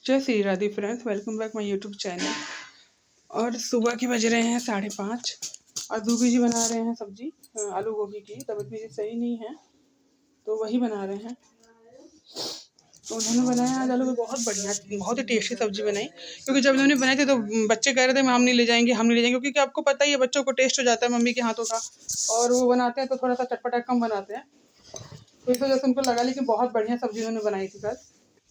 जय Shri Radhe friends, welcome back my YouTube channel. और सुबह के बज रहे हैं 5:30 और दूबी जी बना रहे हैं सब्जी आलू गोभी की। तबीयत मेरी सही नहीं है तो वही बना रहे हैं। तो उन्होंने बनाया आज आलू की बहुत बढ़िया, बहुत ही टेस्टी सब्जी बनाई। क्योंकि जब उन्होंने बनाई थी तो बच्चे कह रहे थे हम नहीं ले जाएंगे, हम नहीं ले जाएंगे, क्योंकि आपको पता ही है बच्चों को टेस्ट हो जाता है मम्मी के हाथों का, और वो बनाते हैं तो थोड़ा सा चटपटा कम बनाते हैं। तो इस वजह से उनको लगा ली कि बहुत बढ़िया सब्जी उन्होंने बनाई थी कल।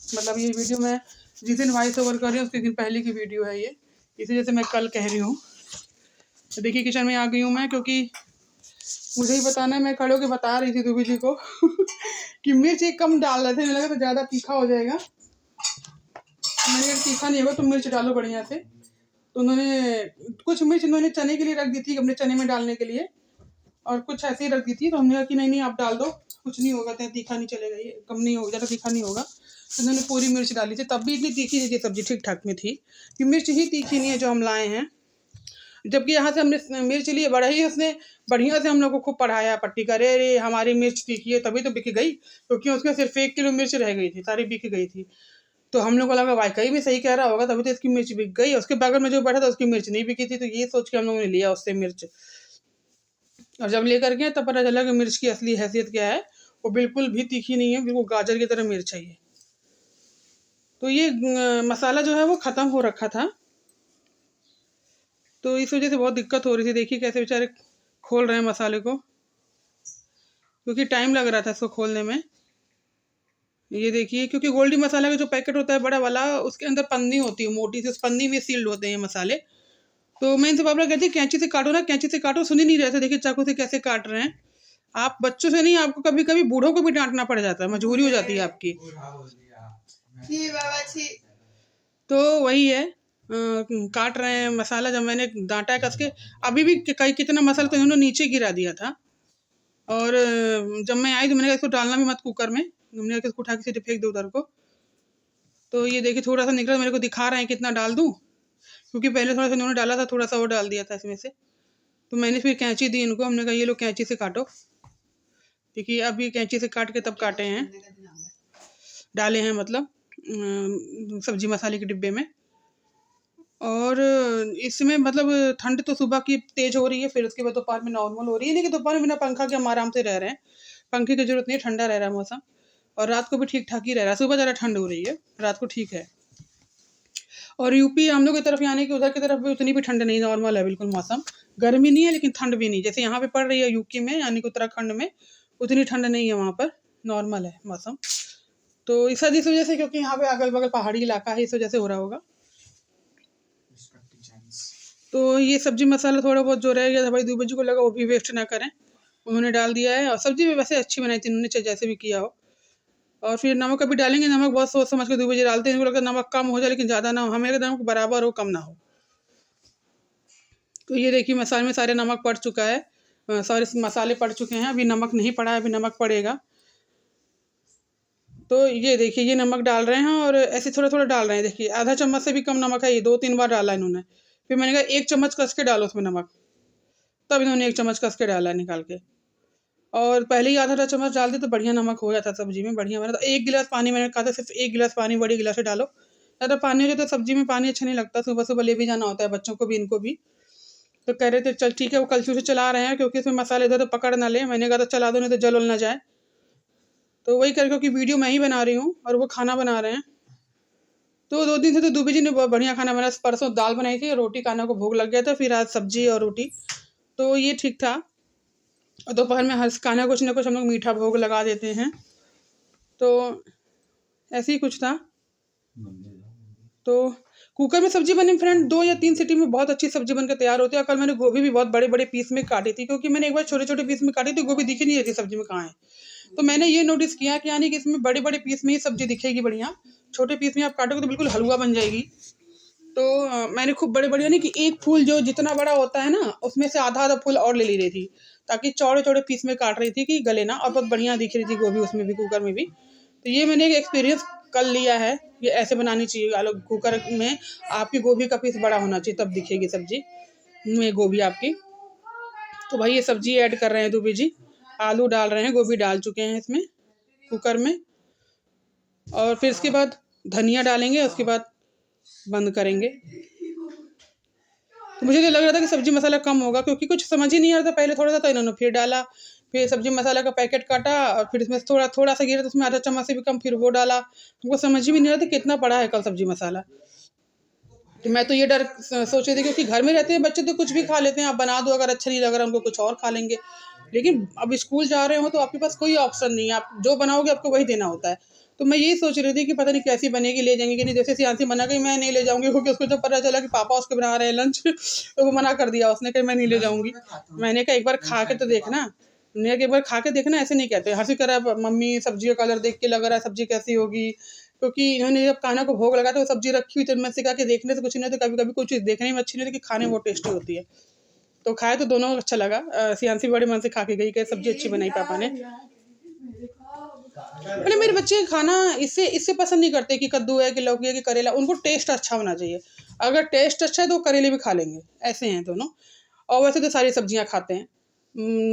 मतलब ये वीडियो मैं जिस दिन वॉइस ओवर कर रही हूँ उसके दिन पहले की वीडियो है ये, इसी वजह से मैं कल कह रही हूँ। तो देखिए किचन में आ गई हूँ मैं, क्योंकि मुझे ही बताना है। मैं खड़े होकर बता रही थी दूबी जी को कि मिर्च एक कम डाल रहे थे, मुझे लगा तो ज़्यादा तीखा हो जाएगा। मैंने कहा तीखा नहीं होगा तो मिर्च डालो बढ़िया से। तो उन्होंने कुछ मिर्च उन्होंने चने के लिए रख दी थी, अपने चने में डालने के लिए, और कुछ ऐसे ही रख दी थी। तो हमने कहा कि नहीं नहीं आप डाल दो, कुछ नहीं होगा, तो तीखा नहीं चलेगा, ये कम नहीं होगा, ज़्यादा तीखा नहीं होगा। तो उन्होंने पूरी मिर्च डाली थी, तब भी इतनी तीखी नहीं थी सब्जी, ठीक ठाक में थी। कि मिर्च ही तीखी नहीं है जो हम लाए हैं। जबकि यहाँ से हमने मिर्च लिए, बड़ा ही उसने बढ़िया से हम लोग को खूब पढ़ाया, पट्टी करे, अरे हमारी मिर्च तीखी है तभी तो बिक गई, क्योंकि उसमें सिर्फ 1 किलो मिर्च रह गई थी, सारी बिक गई थी। तो हम लोग को लगा वाकई में सही कह रहा होगा, तभी तो इसकी मिर्च बिक गई। उसके बगल में जो बैठा था उसकी मिर्च नहीं बिकी थी, तो ये सोच के हम लोगों ने लिया उससे मिर्च। और जब लेकर गए तब पता चला कि मिर्च की असली हैसियत क्या है। वो बिल्कुल भी तीखी नहीं है, बिल्कुल गाजर की तरह मिर्च है ये। तो ये मसाला जो है वो ख़त्म हो रखा था, तो इस वजह से बहुत दिक्कत हो रही थी। देखिए कैसे बेचारे खोल रहे हैं मसाले को, क्योंकि टाइम लग रहा था इसको खोलने में। ये देखिए, क्योंकि गोल्डी मसाला का जो पैकेट होता है बड़ा वाला, उसके अंदर पन्नी होती है मोटी सी, उस पन्नी में सील्ड होते हैं मसाले। तो मैं इनसे पापा कहती कैंची से काटो ना, कैंची से काटो, सुन ही नहीं रहे थे। देखिए चाकू से कैसे काट रहे हैं। आप बच्चों से नहीं, आपको कभी कभी बूढ़ों को भी डांटना पड़ जाता है, मजबूरी हो जाती है आपकी। तो वही है, काट रहे हैं मसाला। जब मैंने डांटा कस के, अभी भी कई कितना मसाला तो इन्होंने नीचे गिरा दिया था। और जब मैं आई तो मैंने कहा इसको डालना भी मत कुकर में, हमने कहा इसको उठा के सीधे फेंक दो उधर को। तो ये देखिए थोड़ा सा निकला, मेरे को दिखा रहे हैं कितना डाल दूं, क्योंकि पहले थोड़ा सा इन्होंने डाला था, थोड़ा सा और डाल दिया था इसमें से। तो मैंने फिर कैंची दी इनको, हमने कहा ये लो कैंची से काटो। देखिए अब ये कैंची से काट के तब काटे हैं, डाले हैं मतलब सब्जी मसाले के डिब्बे में। और इसमें मतलब ठंड तो सुबह की तेज हो रही है, फिर उसके बाद दोपहर में नॉर्मल हो रही है। लेकिन दोपहर में बिना पंखा के हम आराम से रह रहे हैं, पंखे की जरूरत नहीं है, ठंडा रह रहा है मौसम। और रात को भी ठीक ठाक ही रह रहा है, सुबह ज़्यादा ठंड हो रही है, रात को ठीक है। और यूपी हम लोग की तरफ, यानी कि उधर की तरफ भी उतनी भी ठंड नहीं, नॉर्मल है बिल्कुल मौसम। गर्मी नहीं है लेकिन ठंड भी नहीं, जैसे यहाँ पे पड़ रही है यूपी में, यानी कि उत्तराखंड में, उतनी ठंड नहीं है वहाँ पर, नॉर्मल है मौसम। तो इस वजह से, क्योंकि यहाँ पे अगल बगल पहाड़ी इलाका है, इस वजह से हो रहा होगा। तो ये सब्जी मसाला थोड़ा बहुत जो रह गया था, भाई दूबे जी को लगा वो भी वेस्ट ना करें, उन्होंने डाल दिया है। और सब्जी भी वैसे अच्छी बनाई थी उन्होंने, चाहे जैसे भी किया हो। और फिर नमक अभी डालेंगे, नमक बहुत सोच समझ के दूबे जी डालते हैं, इनको लगता है नमक कम हो जाए, लेकिन ज़्यादा ना हो, हमें नमक बराबर हो, कम ना हो। तो ये देखिए मसाले में सारे नमक पड़ चुका है, सारे मसाले पड़ चुके हैं, अभी नमक नहीं पड़ा है, अभी नमक पड़ेगा। तो ये देखिए ये नमक डाल रहे हैं, और ऐसे थोड़ा थोड़ा डाल रहे हैं। देखिए आधा चम्मच से भी कम नमक है, ये 2-3 बार डाला इन्होंने। फिर मैंने कहा 1 चम्मच कस के डालो उसमें नमक, तब इन्होंने 1 चम्मच कस के डाला निकाल के। और पहले ही आधा चम्मच डाल दे तो बढ़िया नमक हो जाता सब्जी में, बढ़िया बना। तो 1 गिलास पानी, मैंने कहा था सिर्फ 1 गिलास पानी बड़ी गिलास से डालो। ज़्यादा पानी हो जाए तो सब्जी में पानी अच्छा नहीं लगता, सुबह सुबह ले भी जाना होता है बच्चों को भी, इनको भी। तो कह रहे थे चल ठीक है, वो कलछुल से चला रहे हैं क्योंकि इसमें मसाले इधर तो पकड़ ना ले। मैंने कहा तो चला दो, नहीं तो जल उल ना जाए। तो वही कर, क्योंकि वीडियो मैं ही बना रही हूँ और वो खाना बना रहे हैं। तो 2 दिन से तो दूबे जी ने बहुत बढ़िया खाना बनाया। परसों दाल बनाई थी, रोटी खाना को भोग लग गया था, फिर आज सब्जी और रोटी, तो ये ठीक था। और दोपहर में हर खाना कुछ ना कुछ हम लोग मीठा भोग लगा देते हैं, तो ऐसे ही कुछ था। तो कुकर में सब्जी बनी फ्रेंड, 2 या 3 सीटी में बहुत अच्छी सब्जी बनकर तैयार होती है। और कल मैंने गोभी भी बहुत बड़े बड़े पीस में काटी थी, क्योंकि मैंने एक बार छोटे छोटे पीस में काटी थी, गोभी दिख ही नहीं रही थी सब्जी में कहाँ है। तो मैंने ये नोटिस किया कि यानी कि इसमें बड़े बड़े पीस में ही सब्जी दिखेगी बढ़िया, छोटे पीस में आप काटोगे तो बिल्कुल हलवा बन जाएगी। तो मैंने खूब बड़े बड़े, यानी कि एक फूल जो जितना बड़ा होता है ना, उसमें से आधा आधा फूल और ले ली रही थी, ताकि चौड़े चौड़े पीस में काट रही थी कि गले ना। और बहुत बढ़िया दिख रही थी गोभी उसमें भी, कुकर में भी। तो ये मैंने एक एक्सपीरियंस कर लिया है, ये ऐसे बनानी चाहिए आलू कुकर में। आपकी गोभी का पीस बड़ा होना चाहिए, तब दिखेगी सब्जी में गोभी आपकी। तो भाई ये सब्जी ऐड कर रहे हैं दूबी जी, आलू डाल रहे हैं, गोभी डाल चुके हैं इसमें कुकर में। और फिर इसके बाद धनिया डालेंगे, उसके बाद बंद करेंगे। तो मुझे तो लग रहा था कि सब्जी मसाला कम होगा, क्योंकि कुछ समझ ही नहीं आ रहा था। पहले थोड़ा सा तो इन्होंने फिर डाला, फिर सब्जी मसाला का पैकेट काटा और फिर इसमें थोड़ा थोड़ा सा गिरा तो उसमें आधा चम्मच से भी कम फिर वो डाला। हमको समझ ही भी नहीं आ रहा था कितना पड़ा है कल सब्जी मसाला। तो मैं तो ये डर सोच रही थी, क्योंकि घर में रहते हैं बच्चे तो कुछ भी खा लेते हैं, आप बना दो, अगर अच्छा नहीं लग रहा उनको कुछ और खा लेंगे। लेकिन अब स्कूल जा रहे हो तो आपके पास कोई ऑप्शन नहीं है, आप जो बनाओगे आपको वही देना होता है। तो मैं यही सोच रही थी कि पता नहीं कैसी बनेगी, ले जाएंगे कि नहीं। जैसे सियांसी मना गई, मैं नहीं ले जाऊंगी, क्योंकि उसको जब पता चला कि पापा उसके बना रहे हैं लंच तो वो मना कर दिया उसने कि मैं नहीं ले जाऊंगी। मैंने कहा एक बार खा के तो देखना, मैंने कहा एक बार खा के देखना, ऐसे नहीं कहते। हंसी करा मम्मी सब्जी का कलर देख के लग रहा है सब्जी कैसी होगी, क्योंकि इन्होंने जब कान्हा को भोग लगा तो वो सब्जी रखी हुई थी, मैं सिखा के देखने से कुछ नहीं होता, कभी कभी कोई चीज़ देखने में अच्छी नहीं होती कि खाने में वो टेस्टी होती है। तो खाए तो दोनों अच्छा लगा। सियांसी बड़े मन से खा के गई कि सब्जी अच्छी बनाई पापा ने। बोले मेरे बच्चे खाना इससे इससे पसंद नहीं करते कि कद्दू है कि लौकी है कि करेला, उनको टेस्ट अच्छा होना चाहिए। अगर टेस्ट अच्छा है तो करेले भी खा लेंगे, ऐसे हैं दोनों। और वैसे तो सारी सब्जियां खाते हैं।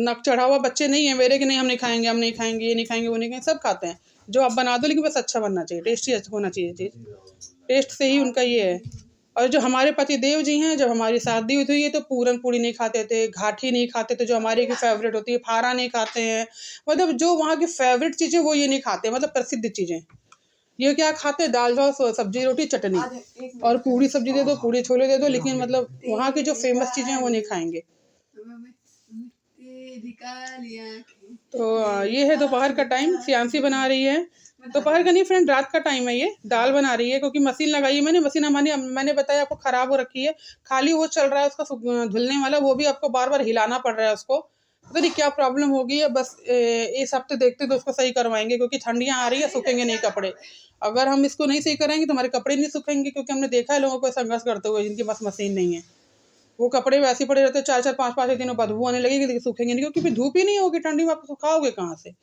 नक चढ़ा हुआ बच्चे नहीं है मेरे कि नहीं हम नहीं खाएंगे, हम नहीं खाएंगे, ये नहीं खाएंगे, वो नहीं खाएंगे, सब खाते हैं। जो आप बना दो, लेकिन बस अच्छा बनना चाहिए, टेस्टी होना चाहिए चीज़। टेस्ट से ही उनका ये है। और जो हमारे पति देव जी हैं, जब हमारी शादी हुई थी, ये तो पूरन पूड़ी नहीं खाते थे, घाटी नहीं खाते थे जो हमारे की फेवरेट होती है, फारा नहीं खाते हैं। मतलब जो वहाँ की फेवरेट चीज़ें वो ये नहीं खाते, मतलब प्रसिद्ध चीज़ें। ये क्या खाते हैं, दाल चावल सब्जी रोटी चटनी, और पूड़ी सब्जी दे दो, पूड़ी छोले दे दो, लेकिन मतलब वहाँ की जो फेमस चीज़ें हैं वो नहीं खाएंगे। तो ये है दोपहर का टाइम, सियांसी बना रही है। दोपहर का नहीं फ्रेंड, रात का टाइम है, ये दाल बना रही है, क्योंकि मशीन लगाई है मैंने। मशीन हमारी, मैंने बताया आपको, खराब हो रखी है। खाली वो चल रहा है उसका धुलने वाला, वो भी आपको बार बार हिलाना पड़ रहा है उसको। पता नहीं क्या प्रॉब्लम हो गई है, बस इस हफ्ते देखते तो उसको सही करवाएंगे, क्योंकि ठंडियाँ आ रही है, सूखेंगे नहीं कपड़े। अगर हम इसको नहीं सही करेंगे तो हमारे कपड़े नहीं सूखेंगे, क्योंकि हमने देखा है लोगों को संघर्ष करते हुए जिनके पास मशीन नहीं है। वो कपड़े वैसे ही पड़े रहते हैं, 4-4 5-5 दिनों बदबू आने लगेगी, लेकिन सूखेंगे नहीं, क्योंकि फिर धूप ही नहीं होगी ठंडी में, आप सुखाओगे कहाँ से।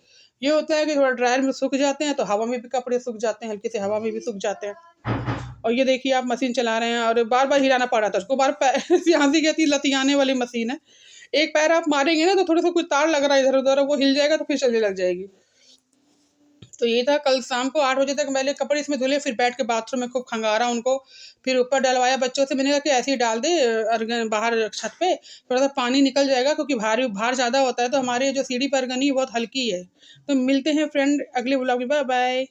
ये होता है कि थोड़ा ड्रायर में सूख जाते हैं तो हवा में भी कपड़े सूख जाते हैं, हल्की से हवा में भी सूख जाते हैं। और ये देखिए आप मशीन चला रहे हैं और बार बार हिलाना पड़ रहा था उसको, बार यहाँ से कहती लतियाने वाली मशीन है। एक पैर आप मारेंगे ना तो थोड़ा सा कुछ तार लग रहा है इधर उधर, वो हिल जाएगा तो फिर चलने लग जाएगी। तो ये था, कल शाम को 8 बजे तक पहले कपड़े इसमें धुले, फिर बैठ के बाथरूम में खूब खंगारा उनको, फिर ऊपर डलवाया बच्चों से। मैंने कहा कि ऐसे ही डाल दे बाहर छत पे, थोड़ा सा पानी निकल जाएगा, क्योंकि भार ज़्यादा होता है। तो हमारे जो सीढ़ी पर अर्गनी बहुत हल्की है। तो मिलते हैं फ्रेंड अगले ब्लॉग में, बाय बाय।